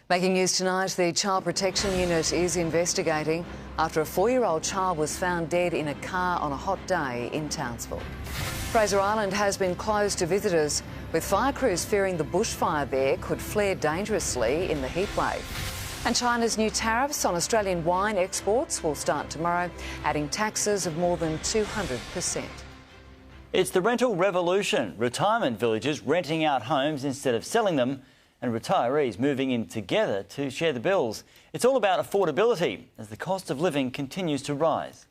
Making news tonight, the Child Protection Unit is investigating after a 4-year-old child was found dead in a car on a hot day in Townsville. Fraser Island has been closed to visitors, with fire crews fearing the bushfire there could flare dangerously in the heatwave. And China's new tariffs on Australian wine exports will start tomorrow, adding taxes of more than 200%. It's the rental revolution. Retirement villages renting out homes instead of selling them, and retirees moving in together to share the bills. It's all about affordability as the cost of living continues to rise.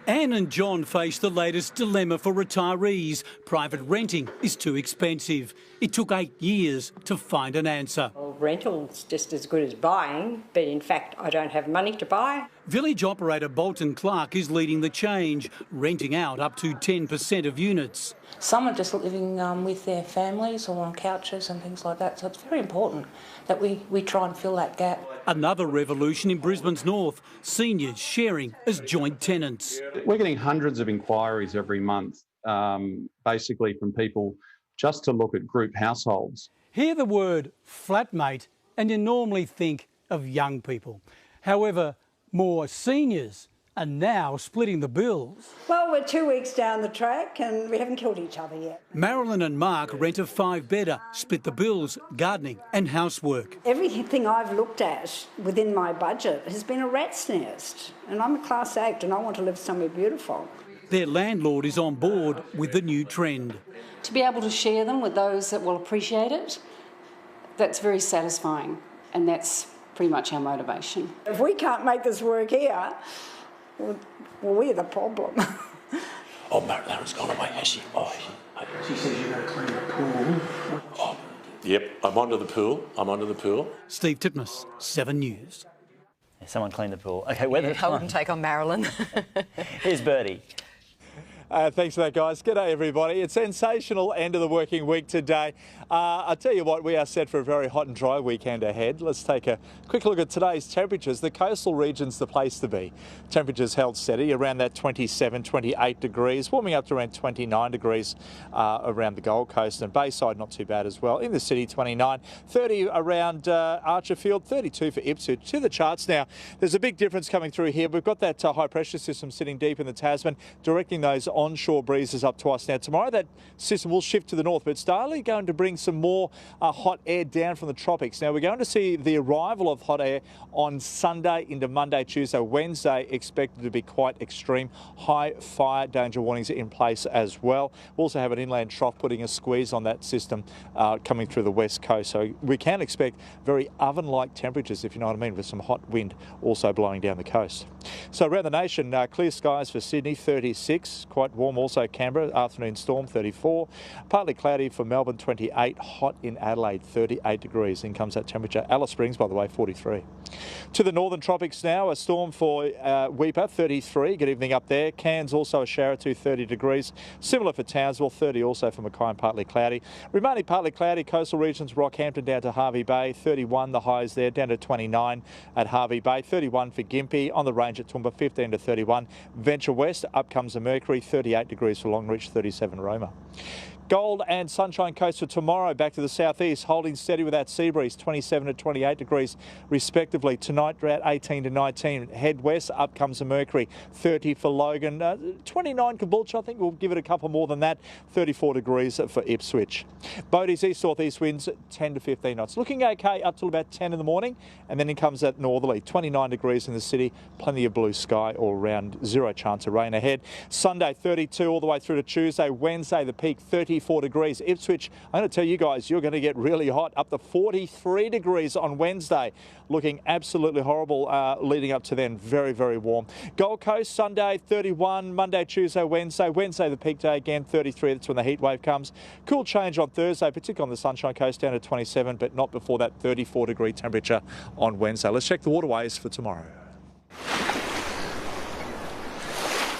Anne and John face the latest dilemma for retirees. Private renting is too expensive. It took 8 years to find an answer. Well, rental's just as good as buying, but in fact I don't have money to buy. Village operator Bolton Clark is leading the change, renting out up to 10% of units. Some are just living with their families or on couches and things like that, so it's very important that we try and fill that gap. Another revolution in Brisbane's north, seniors sharing as joint tenants. We're getting hundreds of inquiries every month, basically from people just to look at group households. Hear the word flatmate and you normally think of young people. However, more seniors are now splitting the bills. Well, we're 2 weeks down the track and we haven't killed each other yet. Marilyn and Mark rent a 5-bedder, split the bills, gardening and housework. Everything I've looked at within my budget has been a rat's nest, and I'm a class act and I want to live somewhere beautiful. Their landlord is on board with the new trend. To be able to share them with those that will appreciate it, that's very satisfying, and that's pretty much our motivation. If we can't make this work here, well, we're the problem. Oh, Marilyn's gone away, has she? Oh, she says you're going to clean the pool. Oh, yep, I'm onto the pool. Steve Titmus, 7 News. Someone clean the pool. OK, weather. I wouldn't take on Marilyn. Here's Bertie. Thanks for that, guys. G'day, everybody. It's sensational end of the working week today. I tell you what, we are set for a very hot and dry weekend ahead. Let's take a quick look at today's temperatures. The coastal region's the place to be. Temperatures held steady around that 27, 28 degrees, warming up to around 29 degrees around the Gold Coast, and Bayside not too bad as well. In the city, 29, 30 around Archerfield, 32 for Ipswich. To the charts now, there's a big difference coming through here. We've got that high pressure system sitting deep in the Tasman, directing those onshore breezes up to us. Now tomorrow that system will shift to the north, but it's daily going to bring some more hot air down from the tropics. Now we're going to see the arrival of hot air on Sunday into Monday, Tuesday, Wednesday expected to be quite extreme. High fire danger warnings in place as well. We'll also have an inland trough putting a squeeze on that system coming through the west coast. So we can expect very oven-like temperatures, if you know what I mean, with some hot wind also blowing down the coast. So around the nation, clear skies for Sydney, 36, quite warm also Canberra, afternoon storm 34, partly cloudy for Melbourne 28, hot in Adelaide 38 degrees. In comes that temperature. Alice Springs, by the way, 43. To the northern tropics now, a storm for Weipa 33, good evening up there. Cairns also a shower to 30 degrees, similar for Townsville 30 also for Mackay and partly cloudy. Remaining partly cloudy coastal regions, Rockhampton down to Hervey Bay 31, the highs there down to 29 at Hervey Bay, 31 for Gympie, on the range at Toowoomba 15 to 31. Venture west, up comes the Mercury 38 degrees for Longreach, 37 Roma. Gold and Sunshine Coast for tomorrow, back to the southeast, holding steady with that sea breeze, 27 to 28 degrees respectively. Tonight, we're at 18 to 19. Head west, up comes the Mercury, 30 for Logan, 29 Caboolture, I think we'll give it a couple more than that, 34 degrees for Ipswich. Bodie's east-northeast winds, 10 to 15 knots. Looking okay up till about 10 in the morning, and then in comes that northerly, 29 degrees in the city, plenty of blue sky all around, zero chance of rain ahead. Sunday, 32 all the way through to Tuesday. Wednesday, the peak, 34 degrees. Ipswich, I'm going to tell you guys, you're going to get really hot, up to 43 degrees on Wednesday. Looking absolutely horrible leading up to then. Very, very warm. Gold Coast, Sunday, 31. Monday, Tuesday, Wednesday. Wednesday, the peak day again, 33. That's when the heat wave comes. Cool change on Thursday, particularly on the Sunshine Coast, down to 27, but not before that 34-degree temperature on Wednesday. Let's check the waterways for tomorrow.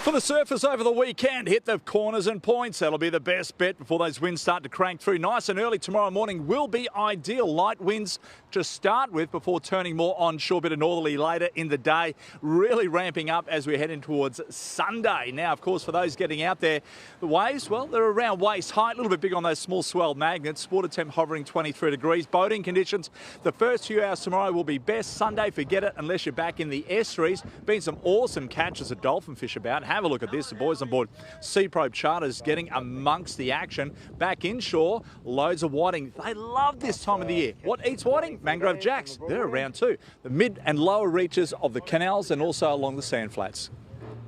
For the surfers over the weekend, hit the corners and points. That'll be the best bet before those winds start to crank through. Nice and early tomorrow morning will be ideal. Light winds to start with before turning more onshore, bit of northerly later in the day. Really ramping up as we're heading towards Sunday. Now, of course, for those getting out there, the waves, well, they're around waist height, a little bit big on those small swell magnets. Water temp hovering 23 degrees. Boating conditions, the first few hours tomorrow will be best. Sunday, forget it unless you're back in the estuaries. Been some awesome catches of dolphin fish about. Have a look at this. The boys on board Sea Probe Charters getting amongst the action. Back inshore, loads of whiting. They love this time of the year. What eats whiting? Mangrove jacks. They're around too. The mid and lower reaches of the canals and also along the sand flats.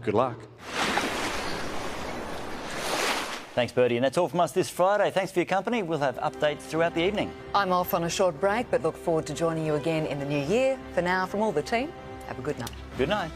Good luck. Thanks, Bertie. And that's all from us this Friday. Thanks for your company. We'll have updates throughout the evening. I'm off on a short break, but look forward to joining you again in the new year. For now, from all the team, have a good night. Good night.